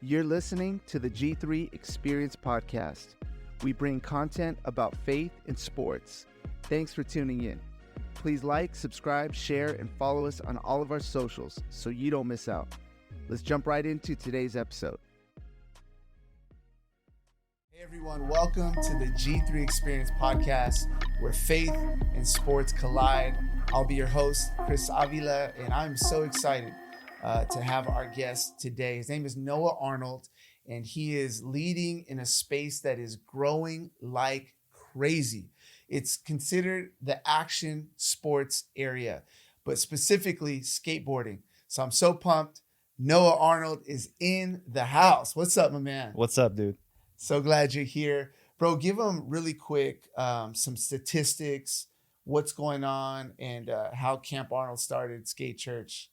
You're listening to the G3 Experience Podcast. We bring content about faith and sports. Thanks for tuning in. Please like, subscribe, share, and follow us on all of our socials so you don't miss out. Let's jump right into today's episode. Hey everyone, welcome to the G3 Experience Podcast, where faith and sports collide. I'll be your host, Chris Avila, and I'm so excited to have our guest today. His name is Noah Arnold, and he is leading in a space that is growing like crazy. It's considered the action sports area, but specifically skateboarding. So I'm so pumped. Noah Arnold is in the house. What's up, my man? What's up, dude? So glad you're here. Bro, give them really quick some statistics, what's going on, and how Camp Arnold started Skatechurch.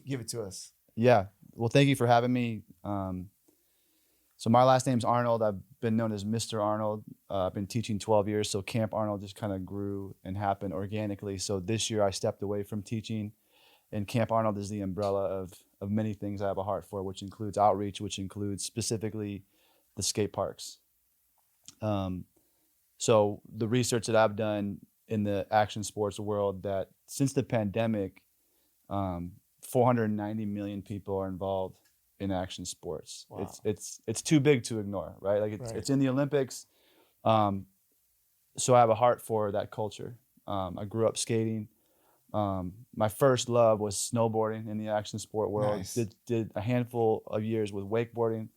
Give it to us. Yeah. Well, thank you for having me. So my last name's Arnold. I've been known as Mr. Arnold. I've been teaching 12 years, so Camp Arnold just kind of grew and happened organically. So this year I stepped away from teaching, and Camp Arnold is the umbrella of many things I have a heart for, which includes outreach, which includes specifically the skate parks. So the research that I've done in the action sports world, that since the pandemic, 490 million people are involved in action sports. Wow. It's too big to ignore, right? Like it's in the Olympics. So I have a heart for that culture. I grew up skating. My first love was snowboarding in the action sport world. Nice. Did a handful of years with wakeboarding,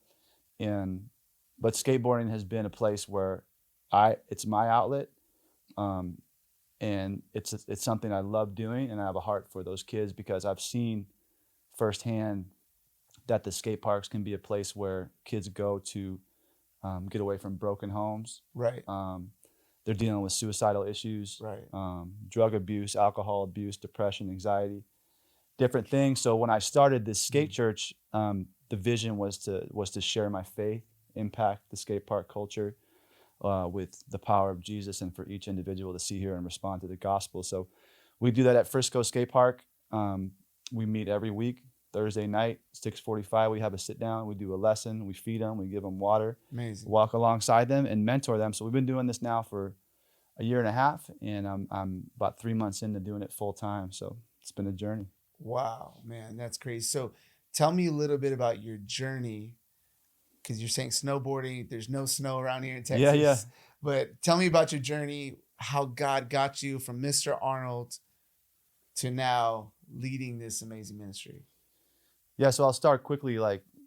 but skateboarding has been a place where it's my outlet. And it's something I love doing, and I have a heart for those kids because I've seen firsthand that the skate parks can be a place where kids go to get away from broken homes. Right. They're dealing with suicidal issues, right. Drug abuse, alcohol abuse, depression, anxiety, different things. So when I started this skate church, the vision was to share my faith, impact the skate park culture. With the power of Jesus, and for each individual to see, hear, and respond to the gospel. So we do that at Frisco Skate Park. We meet every week, Thursday night, 6:45. We have a sit down. We do a lesson. We feed them. We give them water. Amazing. Walk alongside them and mentor them. So we've been doing this now for a year and a half, and I'm about 3 months into doing it full time. So it's been a journey. Wow, man, that's crazy. So tell me a little bit about your journey. Because you're saying snowboarding, there's no snow around here in Texas. Yeah. But tell me about your journey, how God got you from Mr. Arnold to now leading this amazing ministry. Yeah, so I'll start quickly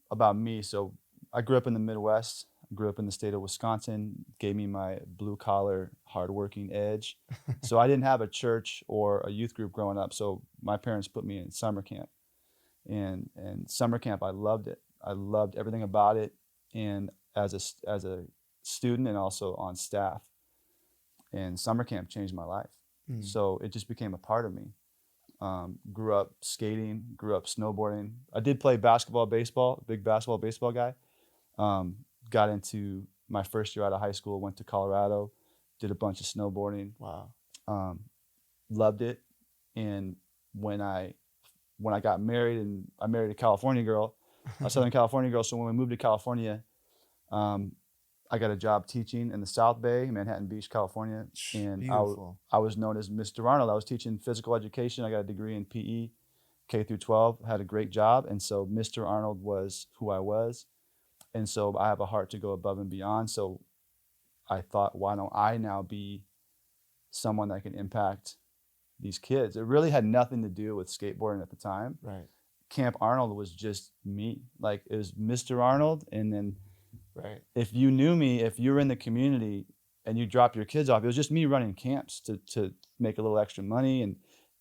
about me. So I grew up in the Midwest. I grew up in the state of Wisconsin, gave me my blue collar, hardworking edge. So I didn't have a church or a youth group growing up. So my parents put me in summer camp. And summer camp, I loved it. I loved everything about it. And as a student and also on staff, and summer camp changed my life. So it just became a part of me. Grew up skating, grew up snowboarding. I did play basketball, baseball, big basketball, baseball guy. Got into my first year out of high school, went to Colorado, did a bunch of snowboarding. Wow. Loved it. And when I got married, and I married a California girl, a Southern California girl. So when we moved to California, I got a job teaching in the South Bay, Manhattan Beach, California. And I was known as Mr. Arnold. I was teaching physical education. I got a degree in PE, K through 12, had a great job. And so Mr. Arnold was who I was. And so I have a heart to go above and beyond. So I thought, why don't I now be someone that can impact these kids? It really had nothing to do with skateboarding at the time. Right. Camp Arnold was just me. Like, it was Mr. Arnold, and then if you knew me, if you were in the community and you dropped your kids off, it was just me running camps to make a little extra money and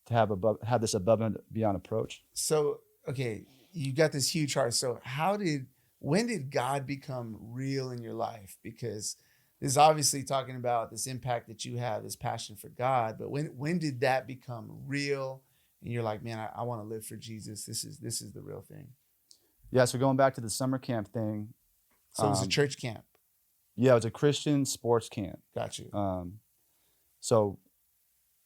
to have this above and beyond approach. So, okay, you got this huge heart. So when did God become real in your life? Because this is obviously talking about this impact that you have, this passion for God, but when did that become real? And you're like, man, I want to live for Jesus. This is the real thing. Yeah. So going back to the summer camp thing. So it was a church camp. Yeah, it was a Christian sports camp. Got you. So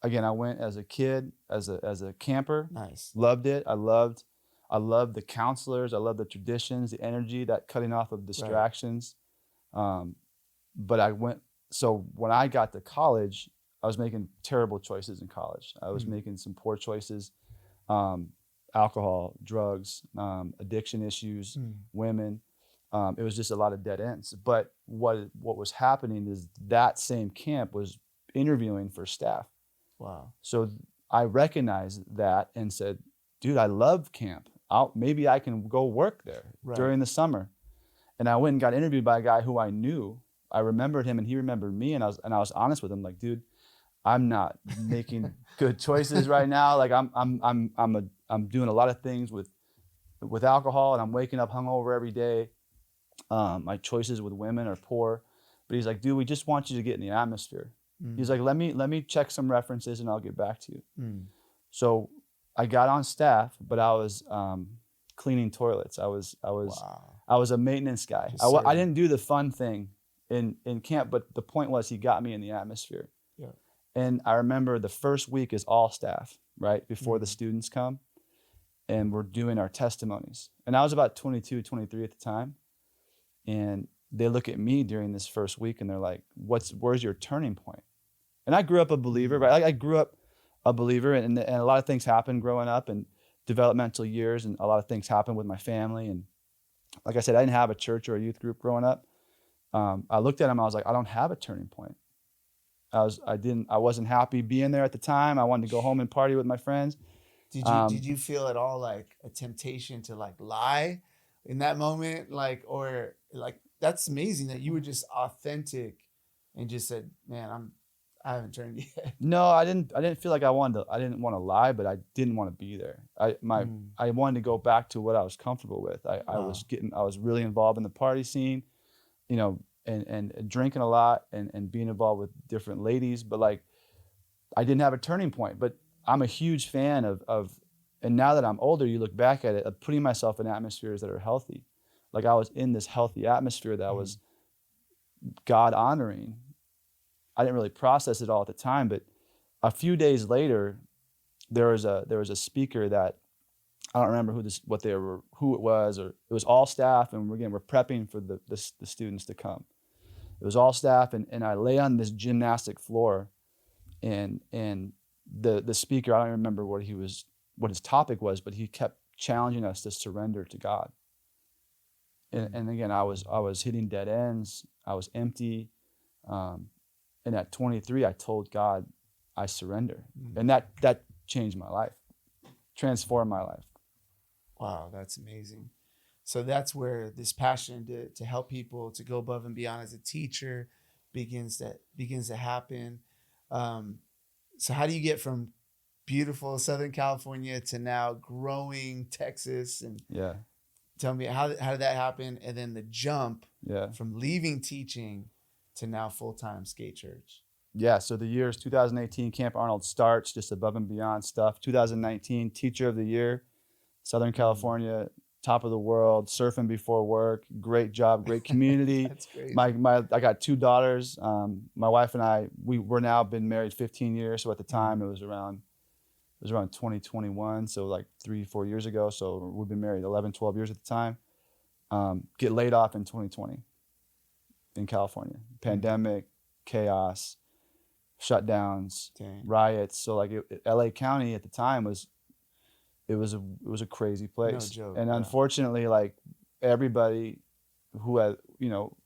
again, I went as a kid, as a camper. Nice. Loved it. I loved I love the counselors. I love the traditions, the energy, that cutting off of distractions. But so when I got to college, I was making terrible choices in college. I was making some poor choices, alcohol, drugs, addiction issues, women. It was just a lot of dead ends. But what was happening is that same camp was interviewing for staff. Wow. So I recognized that and said, dude, I love camp. Maybe I can go work there during the summer. And I went and got interviewed by a guy who I knew. I remembered him and he remembered me, and I was honest with him, like, dude, I'm not making good choices right now. Like I'm doing a lot of things with alcohol, and I'm waking up hungover every day. My choices with women are poor. But he's like, dude, we just want you to get in the atmosphere. He's like, let me check some references and I'll get back to you. So I got on staff, but I was cleaning toilets. I was a maintenance guy. I didn't do the fun thing in camp, but the point was he got me in the atmosphere. Yeah. And I remember the first week is all staff, right? Before the students come, and we're doing our testimonies. And I was about 22, 23 at the time. And they look at me during this first week and they're like, where's your turning point? And I grew up a believer, right? I grew up a believer, and a lot of things happened growing up and developmental years, and a lot of things happened with my family. And like I said, I didn't have a church or a youth group growing up. I looked at him, I was like, I don't have a turning point. I wasn't happy being there at the time. I wanted to go home and party with my friends. Did you feel at all like a temptation to like lie in that moment? Like, or like, that's amazing that you were just authentic and just said, man, I haven't turned yet. No, I didn't feel like I didn't want to lie, but I didn't want to be there. I wanted to go back to what I was comfortable with. I was really involved in the party scene, you know, and drinking a lot and being involved with different ladies, but like I didn't have a turning point. But I'm a huge fan of and now that I'm older, you look back at it, of putting myself in atmospheres that are healthy. Like I was in this healthy atmosphere that was God honoring. I didn't really process it all at the time, but a few days later, there was a speaker that I don't remember who it was, or it was all staff, and we're prepping for the students to come. It was all staff, and I lay on this gymnastic floor, and the speaker, I don't remember what his topic was, but he kept challenging us to surrender to God. And again, I was hitting dead ends. I was empty. And at 23, I told God, I surrender. And that changed my life, transformed my life. Wow, that's amazing. So that's where this passion to help people, to go above and beyond as a teacher begins to happen. So how do you get from beautiful Southern California to now growing Texas? And tell me, how did that happen? And then the jump from leaving teaching to now full-time Skatechurch. Yeah, so the year is 2018, Camp Arnold starts, just above and beyond stuff. 2019, Teacher of the Year, Southern California, top of the world, surfing before work, great job, great community. That's great. I got 2 daughters. My wife and we're now been married 15 years. So at the time it was around 2021. So like 3-4 years ago. So we've been married 11, 12 years at the time. Get laid off in 2020 in California. Pandemic, chaos, shutdowns, riots. So like LA County at the time was a crazy place. No joke, and unfortunately, like everybody who had, you know,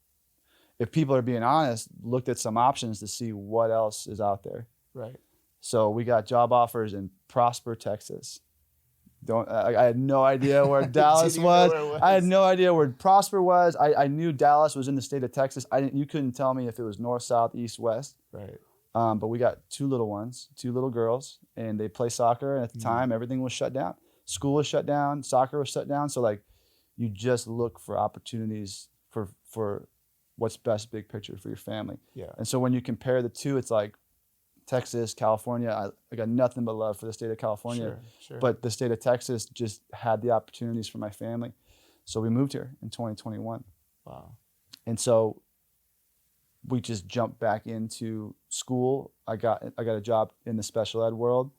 if people are being honest, looked at some options to see what else is out there. Right. So we got job offers in Prosper, Texas. I had no idea where Dallas was. I had no idea where Prosper was. I knew Dallas was in the state of Texas. You couldn't tell me if it was north, south, east, west. Right. But we got 2 little girls, and they play soccer. And at the time, everything was shut down. School was shut down. Soccer was shut down. So like, you just look for opportunities for what's best, big picture for your family. Yeah. And so when you compare the two, it's like Texas, California. I got nothing but love for the state of California. Sure. But the state of Texas just had the opportunities for my family. So we moved here in 2021. Wow. And so we just jumped back into school. I got a job in the special ed world.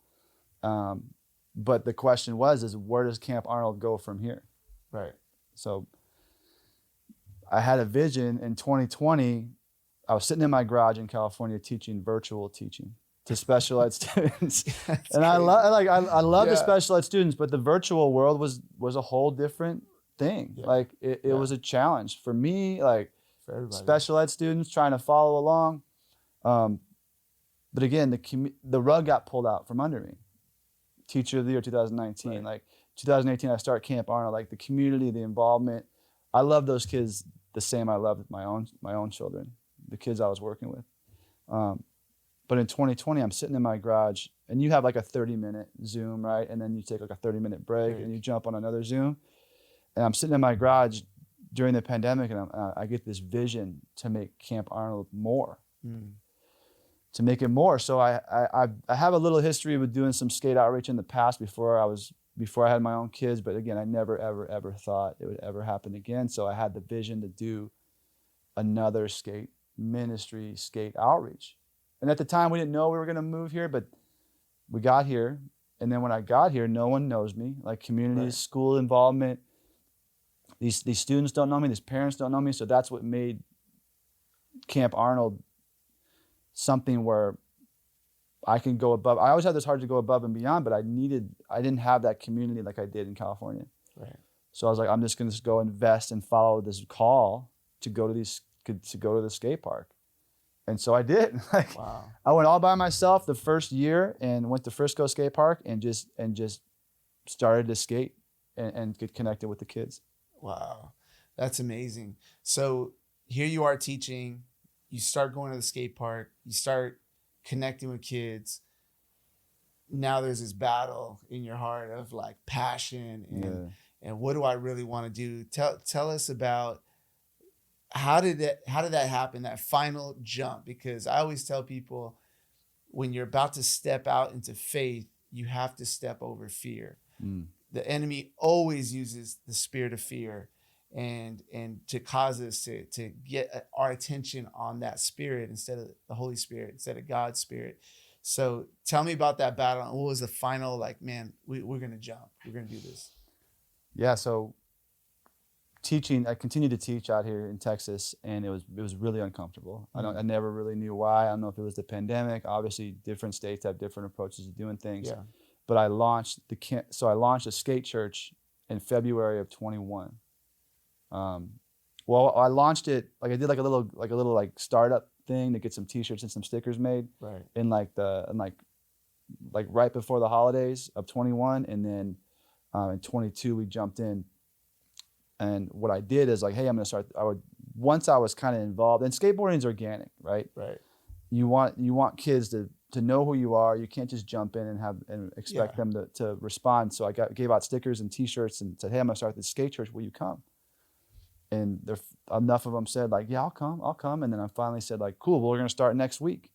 But the question is where does Camp Arnold go from here? Right. So I had a vision in 2020. I was sitting in my garage in California teaching virtual teaching to special ed students. And I love the special ed students, but the virtual world was a whole different thing. Yeah. Like it was a challenge for me, like for everybody. Special ed students trying to follow along. But again, the rug got pulled out from under me. Teacher of the year 2019, right. Like 2018, I start Camp Arnold, like the community, the involvement. I love those kids the same I loved my own children, the kids I was working with. But in 2020, I'm sitting in my garage, and you have like a 30-minute Zoom, right? And then you take like a 30-minute break, and you jump on another Zoom. And I'm sitting in my garage during the pandemic, and I get this vision to make Camp Arnold more. To make it more. So I have a little history with doing some skate outreach in the past before I had my own kids, but again, I never ever thought it would ever happen again. So I had the vision to do another skate ministry, skate outreach. And at the time we didn't know we were going to move here, but we got here. And then when I got here, no one knows me, like community, right. School involvement. These students don't know me, these parents don't know me. So that's what made Camp Arnold something where I can go above. I always had this hard to go above and beyond, but I didn't have that community like I did in California. Right. So I was like, I'm just going to go invest and follow this call to go to the skate park. And so I did. Like, wow. I went all by myself the first year and went to Frisco Skate Park and just started to skate and get connected with the kids. Wow. That's amazing. So here you are teaching. You start going to the skate park, you start connecting with kids. Now there's this battle in your heart of like passion and what do I really want to do? Tell us about how did that happen, that final jump? Because I always tell people when you're about to step out into faith, you have to step over fear. The enemy always uses the spirit of fear and to cause us to get our attention on that spirit instead of the Holy Spirit, instead of God's Spirit. So tell me about that battle. And what was the final, like, man, we're going to jump. We're going to do this. Yeah, so teaching, I continued to teach out here in Texas, and it was really uncomfortable. I never really knew why. I don't know if it was the pandemic. Obviously, different states have different approaches to doing things. Yeah. But I launched a Skatechurch in February of 21. Well, I launched it, like I did like a little startup thing to get some t-shirts and some stickers made. Right. In like right before the holidays of 21. And then in 22 we jumped in. And what I did is like, hey, I'm gonna start, once I was kind of involved, and skateboarding is organic, right? Right. You want kids to know who you are. You can't just jump in and expect them to respond. So I gave out stickers and t-shirts and said, hey, I'm gonna start this skate church, will you come? And enough of them said like, yeah, I'll come. And then I finally said like, cool, well, we're going to start next week.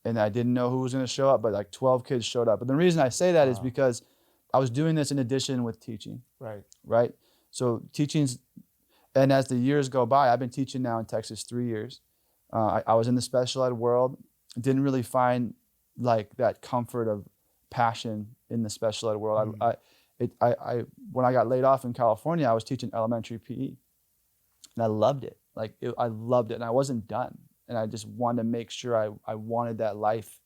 And I didn't know who was going to show up, but like 12 kids showed up. And the reason I say that is because I was doing this in addition with teaching. Right. Right. So and as the years go by, I've been teaching now in Texas 3 years. I was in the special ed world, didn't really find like that comfort of passion in the special ed world. When I got laid off in California, I was teaching elementary PE. And I loved it. I loved it, and I wasn't done. And I just wanted to make sure I wanted that life.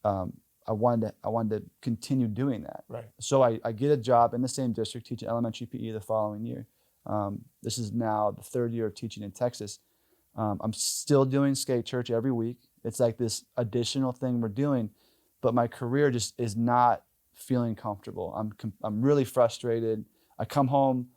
I wanted to continue doing that. Right. So I get a job in the same district teaching elementary PE the following year. This is now the third year of teaching in Texas. I'm still doing Skatechurch every week. It's like this additional thing we're doing, but my career just is not feeling comfortable. I'm really frustrated. I come home,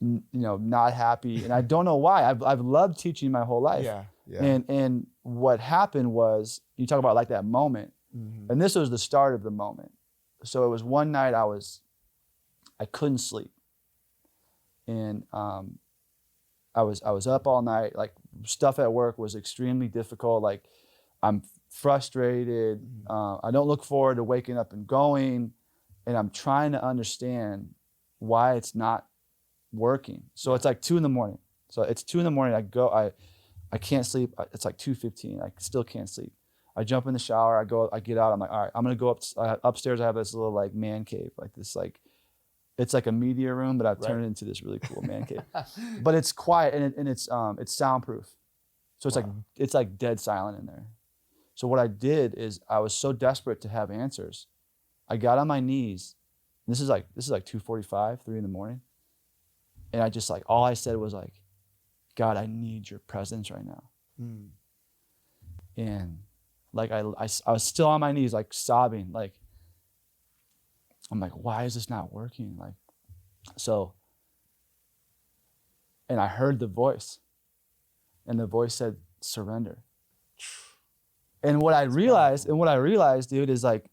not happy, and I don't know why. I've loved teaching my whole life. Yeah. And what happened was, you talk about like that moment, and this was the start of the moment. So it was one night I couldn't sleep, and I was up all night. Like stuff at work was extremely difficult. Like I'm frustrated. I don't look forward to waking up and going, and I'm trying to understand why it's not working. So it's like 2 a.m. So it's 2 a.m. I can't sleep. It's like 2:15. I still can't sleep. I jump in the shower, I get out, I'm like, all right, I'm gonna go upstairs. I have this little like man cave, like this, like, it's like a media room, but I've turned it into this really cool man cave. But it's quiet and it's soundproof. So it's like dead silent in there. So what I did is I was so desperate to have answers. I got on my knees. And this is like 2:45, 3 a.m. And I just like, all I said was like, God, I need your presence right now. And like I was still on my knees, like sobbing, like I'm like, why is this not working? Like, so, and I heard the voice, and the voice said, surrender. And what I realized, dude, is like,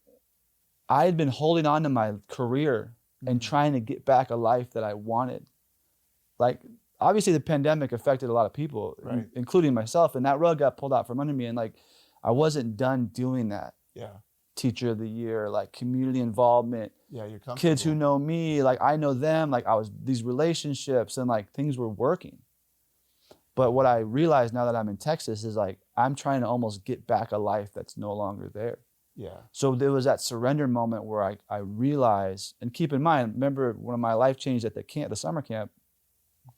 I had been holding on to my career and trying to get back a life that I wanted. Like, obviously the pandemic affected a lot of people, including myself, and that rug got pulled out from under me. And like, I wasn't done doing that. Yeah. Teacher of the year, like community involvement. Yeah, you're comfortable. Kids who know me, like I know them, like these relationships and like things were working. But what I realized now that I'm in Texas is like, I'm trying to almost get back a life that's no longer there. Yeah. So there was that surrender moment where I realized, and keep in mind, remember when my life changed at the summer camp,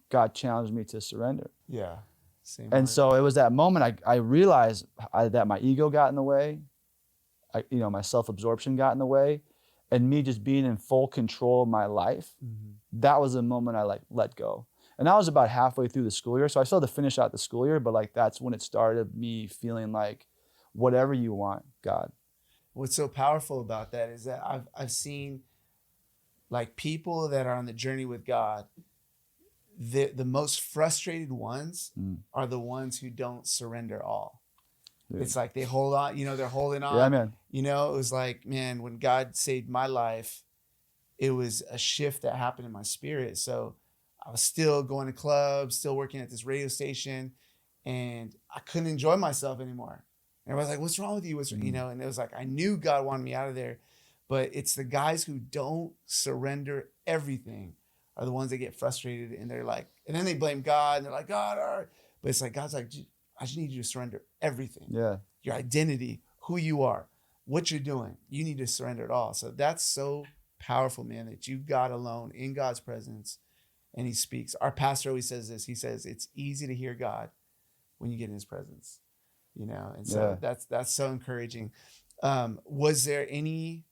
God challenged me to surrender. Yeah. Same and so it was that moment I realized that my ego got in the way. My self-absorption got in the way, and me just being in full control of my life. That was the moment I like let go. And I was about halfway through the school year. So I still had to finish out the school year, but like, that's when it started me feeling like, whatever you want, God. What's so powerful about that is that I've seen like people that are on the journey with God, the most frustrated ones are the ones who don't surrender all. Dude. It's like they hold on, they're holding on. Yeah, man. It was like, man, when God saved my life, it was a shift that happened in my spirit. So I was still going to clubs, still working at this radio station, and I couldn't enjoy myself anymore. And everybody's like, what's wrong with you? And it was like, I knew God wanted me out of there, but it's the guys who don't surrender everything are the ones that get frustrated, and they're like, and then they blame God, and they're like, God, all right. But it's like, God's like, I just need you to surrender everything. Yeah. Your identity, who you are, what you're doing. You need to surrender it all. So that's so powerful, man, that you got alone in God's presence and he speaks. Our pastor always says this. He says, it's easy to hear God when you get in his presence, and so that's so encouraging. Was there any,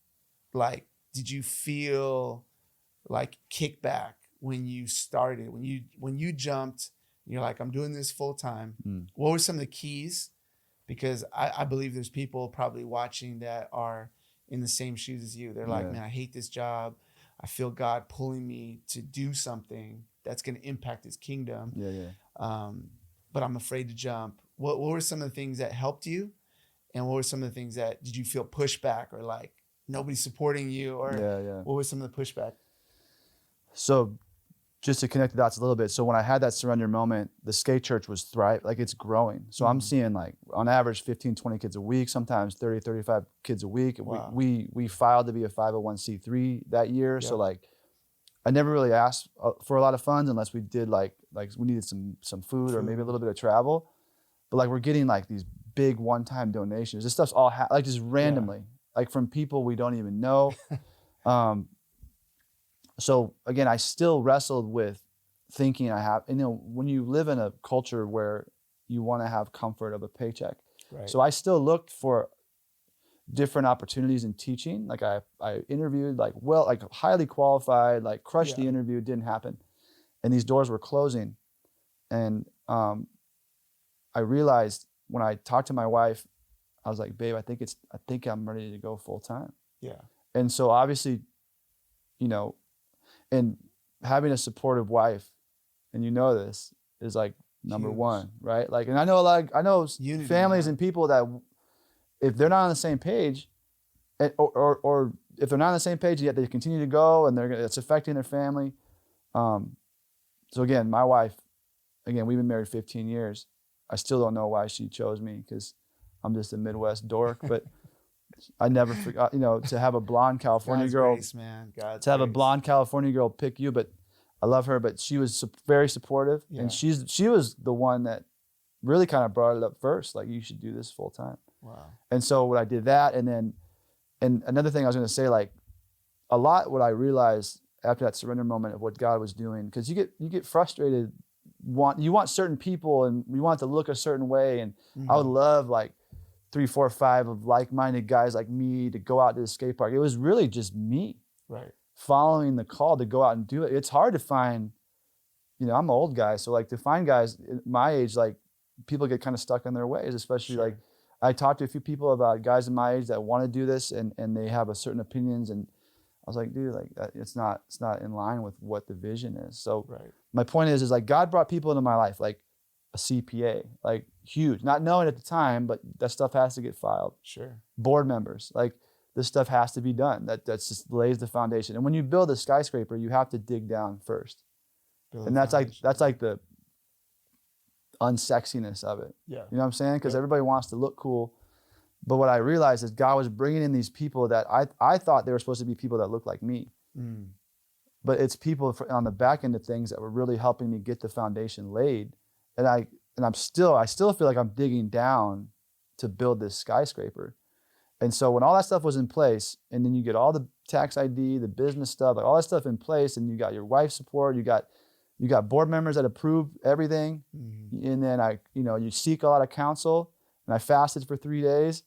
did you feel like kickback when you started, when you jumped, and you're like, I'm doing this full time? What were some of the keys? Because I believe there's people probably watching that are in the same shoes as you. They're like, man, I hate this job. I feel God pulling me to do something that's going to impact his kingdom. But I'm afraid to jump. What were some of the things that helped you? And what were some of the things that, did you feel pushback or like nobody's supporting you? Or what was some of the pushback? So just to connect the dots a little bit. So when I had that surrender moment, the skate church was thriving, like it's growing. So I'm seeing like on average 15, 20 kids a week, sometimes 30, 35 kids a week. Wow. We filed to be a 501c3 that year. So like I never really asked for a lot of funds unless we did like we needed some food or maybe a little bit of travel. But like we're getting like these big one-time donations. This stuff's all like just randomly, like from people we don't even know. So again, I still wrestled with thinking when you live in a culture where you want to have comfort of a paycheck. Right. So I still looked for different opportunities in teaching. Like I interviewed like highly qualified, like crushed the interview, didn't happen. And these doors were closing. And I realized when I talked to my wife, I was like, babe, I think I'm ready to go full time. Yeah. And so obviously, and having a supportive wife, and this, is like number one, right? Like, and I know Unity, families and people that if they're not on the same page, or if they're not on the same page yet, they continue to go, and it's affecting their family. So again, my wife, we've been married 15 years. I still don't know why she chose me, because I'm just a Midwest dork, but I never forgot, to have a blonde California God's girl, grace, man. God's to have grace. A blonde California girl pick you, but I love her, but she was very supportive, and she was the one that really kind of brought it up first, like, you should do this full time. Wow. And so what I did that, and another thing I was going to say, like a lot, what I realized after that surrender moment of what God was doing, because you get frustrated, you want certain people and you want it to look a certain way. And I would love like 3, 4, 5 of like-minded guys like me to go out to the skate park. It was really just me, Right. following the call to go out and do it. It's hard to find, I'm an old guy, so like to find guys my age, like people get kind of stuck in their ways, especially like I talked to a few people about guys in my age that want to do this and they have a certain opinions, and I was like, dude, like it's not in line with what the vision is. So my point is like God brought people into my life, like a CPA, like huge, not knowing at the time, but that stuff has to get filed. Sure. Board members, like this stuff has to be done. That's just lays the foundation. And when you build a skyscraper, you have to dig down first. And that's like the unsexiness of it. Yeah. You know what I'm saying? Because everybody wants to look cool. But what I realized is God was bringing in these people that I thought they were supposed to be people that looked like me. But it's people on the back end of things that were really helping me get the foundation laid. And I still feel like I'm digging down to build this skyscraper. And so when all that stuff was in place, and then you get all the tax ID, the business stuff, like all that stuff in place, and you got your wife's support, you got board members that approve everything, and then you seek a lot of counsel. And I fasted for 3 days,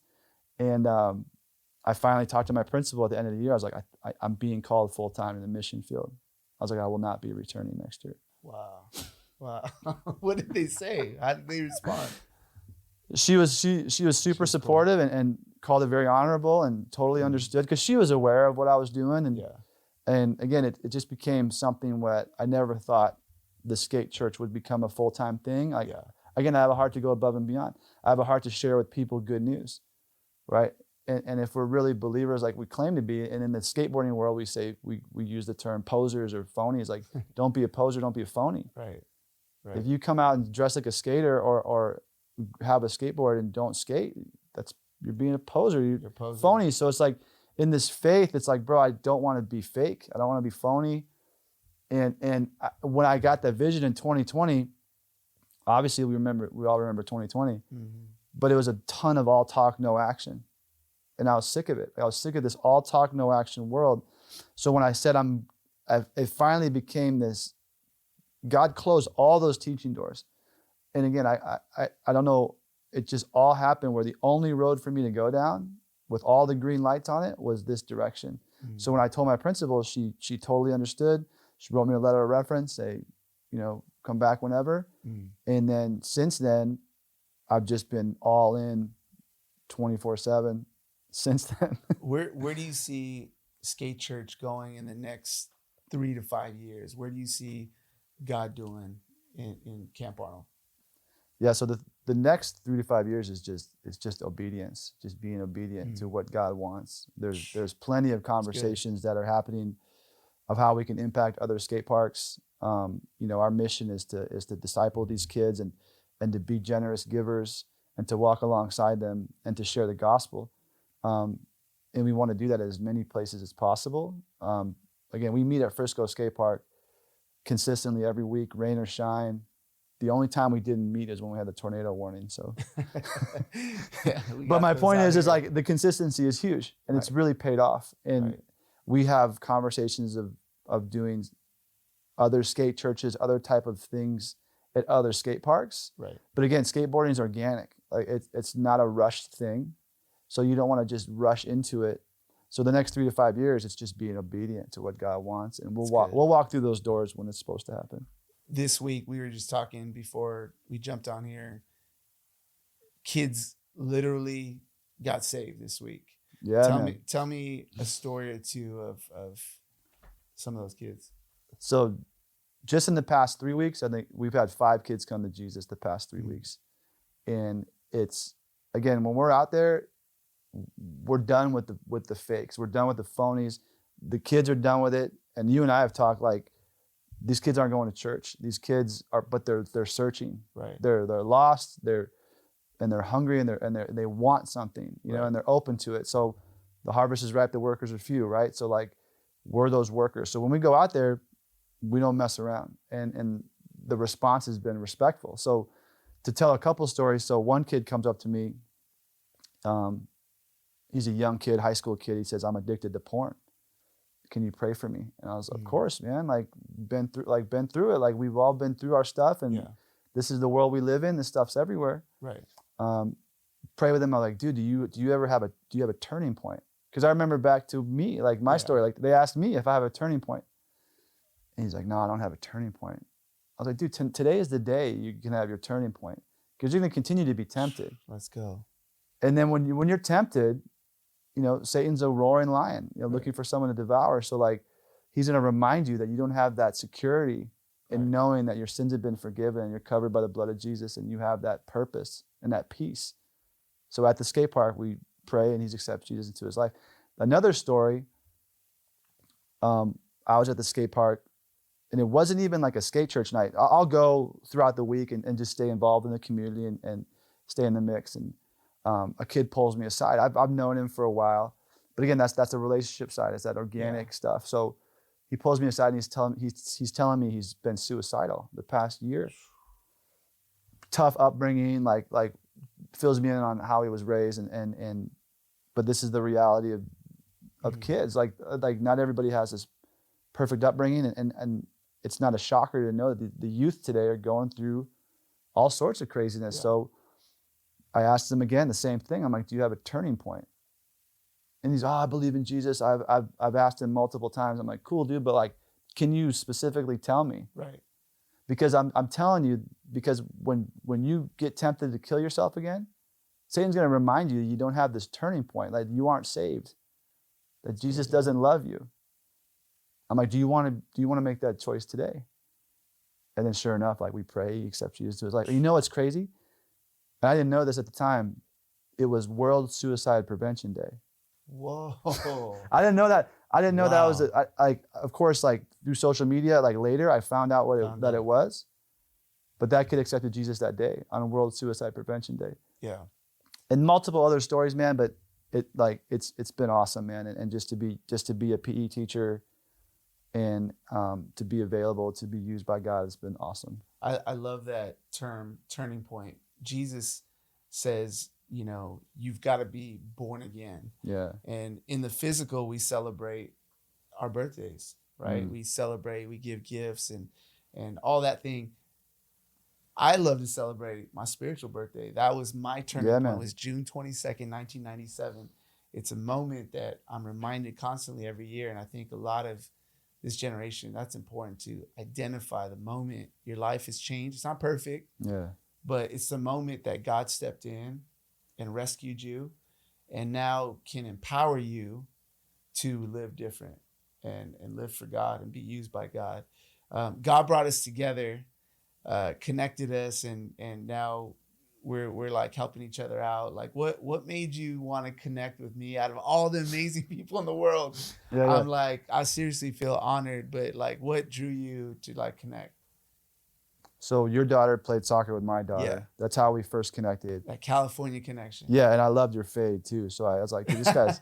and I finally talked to my principal at the end of the year. I was like, I'm being called full time in the mission field. I was like, I will not be returning next year. Wow. What did they say? How did they respond? She was super supportive and called it very honorable and totally understood, because she was aware of what I was doing. And again, it just became something that I never thought the skate church would become a full-time thing. Again, I have a heart to go above and beyond. I have a heart to share with people good news, right? And if we're really believers like we claim to be, and in the skateboarding world, we say, we use the term posers or phonies, like don't be a poser, don't be a phony. Right. If you come out and dress like a skater or have a skateboard and don't skate, you're being a poser, you're phony. So it's like in this faith, it's like, bro, I don't want to be fake. I don't want to be phony. And when I got that vision in 2020, obviously we all remember 2020, but it was a ton of all talk, no action. And I was sick of it. I was sick of this all talk, no action world. So when I said it finally became this, God closed all those teaching doors. And again, I don't know, it just all happened where the only road for me to go down with all the green lights on it was this direction. So when I told my principal, she totally understood. She wrote me a letter of reference, say, come back whenever. And then since then, I've just been all in 24/7 since then. Where do you see Skatechurch going in the next 3 to 5 years? Where do you see God doing in Camp Arnold? Yeah, so the next 3 to 5 years is just obedience, just being obedient to what God wants. There's plenty of conversations that are happening of how we can impact other skate parks. Our mission is to disciple these kids and to be generous givers and to walk alongside them and to share the gospel. And we want to do that at as many places as possible. Again, we meet at Frisco Skate Park consistently every week, rain or shine. The only time we didn't meet is when we had the tornado warning. So, but my point is like the consistency is huge, and it's really paid off. And we have conversations of doing other skate churches, other type of things at other skate parks. Right. But again, skateboarding is organic. Like it's not a rushed thing, so you don't want to just rush into it. So the next 3 to 5 years, it's just being obedient to what God wants, and we'll walk through those doors when it's supposed to happen. This week, we were just talking before we jumped on here. Kids literally got saved this week. Yeah. Tell me a story or two of some of those kids. So just in the past 3 weeks, I think we've had 5 kids come to Jesus the past 3 weeks. And it's, again, when we're out there, we're done with the fakes. We're done with the phonies. The kids are done with it. And you and I have talked like, these kids aren't going to church. These kids are, but they're searching. Right. They're lost. They're hungry and they want something, you know, and they're open to it. So the harvest is ripe, the workers are few, right? So like we're those workers. So when we go out there, we don't mess around, and the response has been respectful. So to tell a couple stories, so one kid comes up to me He's a young kid, high school kid. He says, I'm addicted to porn. Can you pray for me? And I was, of course, man. Like been through it. Like we've all been through our stuff, and this is the world we live in. This stuff's everywhere. Right. Pray with him. I'm like, dude, do you have a turning point? Because I remember back to me, like my story. Like they asked me if I have a turning point, and he's like, no, I don't have a turning point. I was like, dude, today is the day you can have your turning point, because you're going to continue to be tempted. Let's go. And then when you're tempted, Satan's a roaring lion, looking for someone to devour. So like, he's going to remind you that you don't have that security in knowing that your sins have been forgiven and you're covered by the blood of Jesus, and you have that purpose and that peace. So at the skate park, we pray and he's accepted Jesus into his life. Another story, I was at the skate park, and it wasn't even like a skate church night. I'll go throughout the week and just stay involved in the community and stay in the mix. And a kid pulls me aside. I've known him for a while, but again, that's the relationship side. It's that organic stuff. So he pulls me aside and he's telling me he's been suicidal the past year. Tough upbringing, like fills me in on how he was raised, but this is the reality of kids. Like not everybody has this perfect upbringing, and it's not a shocker to know that the youth today are going through all sorts of craziness. So I asked him again the same thing. I'm like, do you have a turning point? And he's, I believe in Jesus. I've asked him multiple times. I'm like, cool, dude, but like, can you specifically tell me? Right. Because I'm telling you, because when you get tempted to kill yourself again, Satan's going to remind you you don't have this turning point, like you aren't saved, that Jesus doesn't love you. I'm like, do you want to make that choice today? And then sure enough, like we pray, he accepts Jesus to his life. You know what's crazy? And I didn't know this at the time. It was World Suicide Prevention Day. Whoa. I didn't know that. I didn't know that was of course, like through social media, like later I found out that it was. But that kid accepted Jesus that day on World Suicide Prevention Day. Yeah. And multiple other stories, man, but it's been awesome, man. And just to be a PE teacher and to be available, to be used by God, has been awesome. I love that term, turning point. Jesus says, you've got to be born again. Yeah. And in the physical, we celebrate our birthdays, right? We celebrate, we give gifts and all that thing. I love to celebrate my spiritual birthday. That was my turning point. It was June 22nd, 1997. It's a moment that I'm reminded constantly every year. And I think a lot of this generation, that's important to identify the moment your life has changed. It's not perfect. Yeah. But it's the moment that God stepped in and rescued you and now can empower you to live different and live for God and be used by God. God brought us together, connected us, and now we're like helping each other out. Like what made you want to connect with me out of all the amazing people in the world? I'm like, I seriously feel honored, but like what drew you to like connect? So your daughter played soccer with my daughter. Yeah. That's how we first connected. That California connection. Yeah, and I loved your fade too. So I was like, dude, this guy's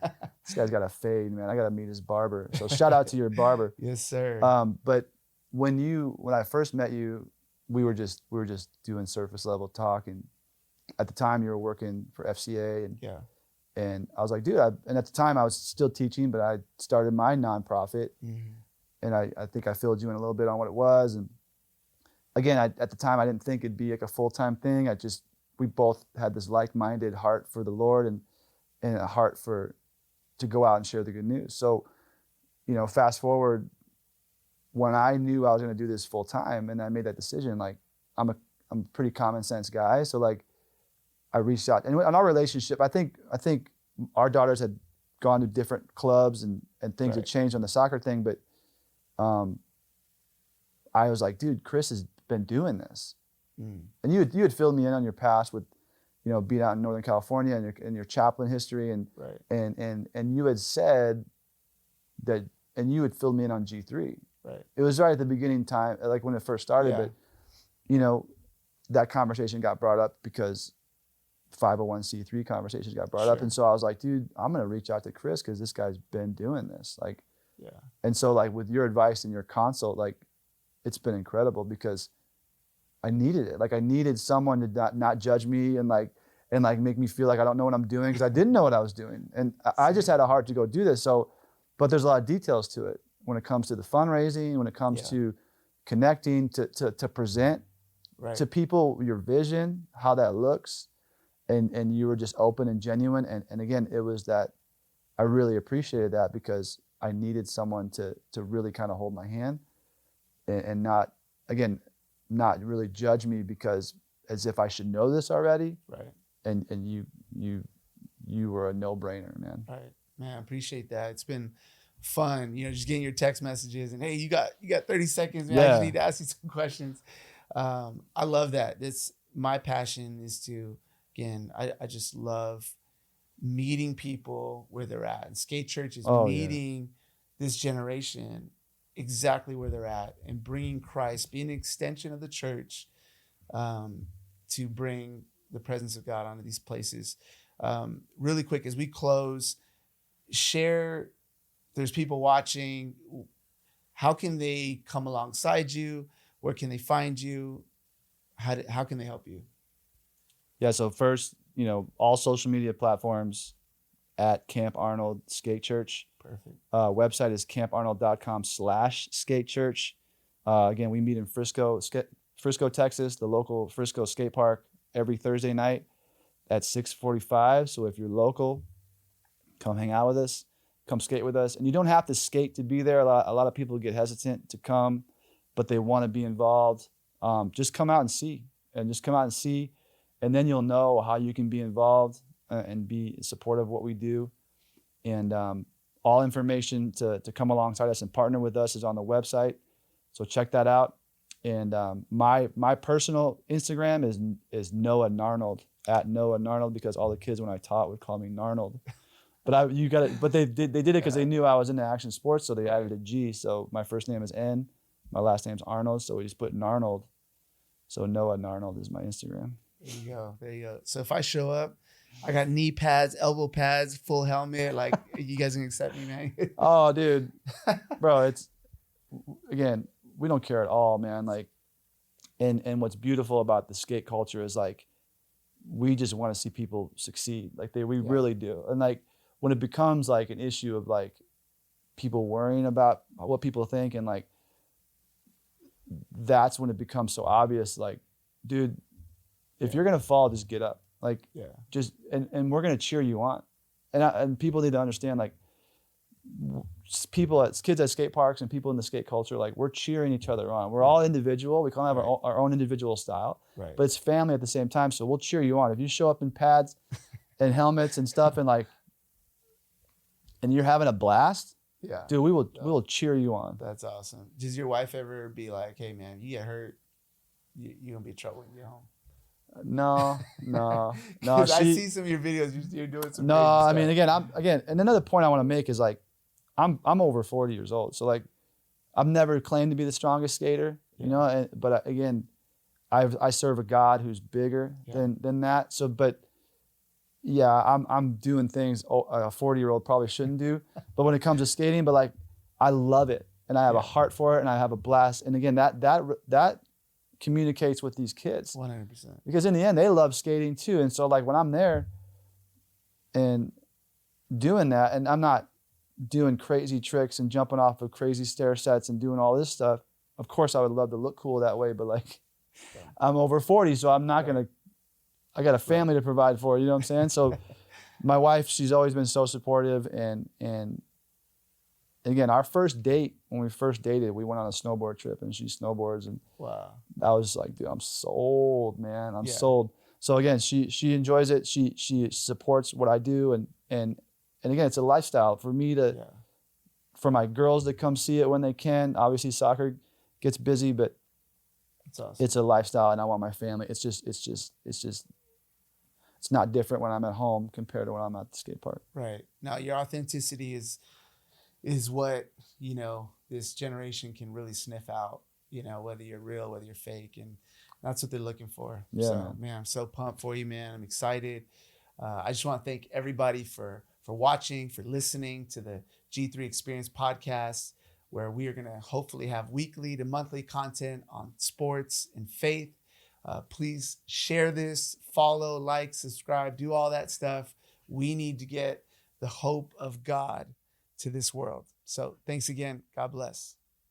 got a fade, man. I got to meet his barber. So shout out to your barber. Yes, sir. But when I first met you, we were just doing surface level talk, and at the time you were working for FCA, and I was like, dude, and at the time I was still teaching, but I started my nonprofit, and I think I filled you in a little bit on what it was, and again, at the time I didn't think it'd be like a full-time thing. We both had this like-minded heart for the Lord and a heart to go out and share the good news. So, fast forward, when I knew I was going to do this full-time and I made that decision, like I'm a pretty common sense guy. So like I reached out, and in our relationship, I think our daughters had gone to different clubs and things had changed on the soccer thing. But I was like, dude, Chris has been doing this. And you had filled me in on your past with, being out in Northern California and your chaplain history. And you had said that, and you had filled me in on G3. Right. It was right at the beginning time, like when it first started, but that conversation got brought up because 501c3 conversations got brought up. And so I was like, dude, I'm going to reach out to Chris because this guy's been doing this. Like, and so like with your advice and your consult, like it's been incredible because I needed it. Like I needed someone to not judge me and like, and like make me feel like I don't know what I'm doing, because I didn't know what I was doing. And I just had a heart to go do this. So, but there's a lot of details to it when it comes to the fundraising, when it comes to connecting, to present to people your vision, how that looks. And you were just open and genuine. And again, it was that I really appreciated that, because I needed someone to really kind of hold my hand and not really judge me, because as if I should know this already. Right. And you were a no-brainer, man. Right. Man, I appreciate that. It's been fun, just getting your text messages and, hey, you got 30 seconds, man. I just need to ask you some questions. I love that. My passion is to, again, I just love meeting people where they're at. And Skatechurch is meeting this generation exactly where they're at and bringing Christ, being an extension of the church, to bring the presence of God onto these places. Really quick, as we close, share, there's people watching. How can they come alongside you? Where can they find you? How can they help you? Yeah, so first, all social media platforms at Camp Arnold Skate Church. Perfect. Website is camparnold.com/skatechurch. Again, we meet in Frisco, Texas, the local Frisco skate park, every Thursday night at 6:45. So if you're local, come hang out with us, come skate with us. And you don't have to skate to be there. A lot of people get hesitant to come, but they want to be involved. Just come out and see. And then you'll know how you can be involved and be supportive of what we do. And all information to come alongside us and partner with us is on the website. So check that out. And my personal Instagram is Noah Arnold, at Noah Arnold, because all the kids when I taught would call me Narnold. But they did it because they knew I was into action sports, so they added a G. So my first name is N, my last name's Arnold, so we just put Narnold. So Noah Arnold is my Instagram. There you go. So if I show up, I got knee pads, elbow pads, full helmet. Like, you guys can accept me, man? Oh, dude, bro, it's, again, we don't care at all, man. Like, and what's beautiful about the skate culture is like, we just want to see people succeed. Like we really do. And like, when it becomes like an issue of like people worrying about what people think, and like, that's when it becomes so obvious. Like, dude, if you're gonna fall, just get up. Like, just and we're gonna cheer you on. And people need to understand, like, kids at skate parks and people in the skate culture, like, we're cheering each other on. We're all individual. We kind of have our own individual style, but it's family at the same time. So we'll cheer you on. If you show up in pads and helmets and stuff, and like, and you're having a blast, dude, we will cheer you on. That's awesome. Does your wife ever be like, hey man, you get hurt, you're gonna be in trouble when you get home? No. I see some of your videos. You're doing some. No, I mean, again, and another point I want to make is like, I'm over 40 years old, so like, I've never claimed to be the strongest skater, but again, I serve a God who's bigger than that. So, but yeah, I'm doing things a 40-year-old probably shouldn't do. But when it comes to skating, but like, I love it, and I have a heart for it, and I have a blast. And again, that communicates with these kids 100%, because in the end they love skating too. And so like, when I'm there and doing that, and I'm not doing crazy tricks and jumping off of crazy stair sets and doing all this stuff, of course I would love to look cool that way, but like, I'm over 40, so I'm not gonna, I got a family to provide for, you know what I'm saying? So my wife, she's always been so supportive, and again, our first date, when we first dated, we went on a snowboard trip, and she snowboards, and I was like, dude, I'm sold, man. I'm sold. So again, she enjoys it. She supports what I do, and again, it's a lifestyle for me for my girls to come see it when they can. Obviously, soccer gets busy, but it's a lifestyle, and I want my family. It's not different when I'm at home compared to when I'm at the skate park. Right. Now, your authenticity is what, this generation can really sniff out, whether you're real, whether you're fake, and that's what they're looking for. Yeah, so, man, I'm so pumped for you, man. I'm excited. I just want to thank everybody for watching, for listening to the G3 Experience podcast, where we are going to hopefully have weekly to monthly content on sports and faith. Please share this, follow, like, subscribe, do all that stuff. We need to get the hope of God to this world. So thanks again. God bless.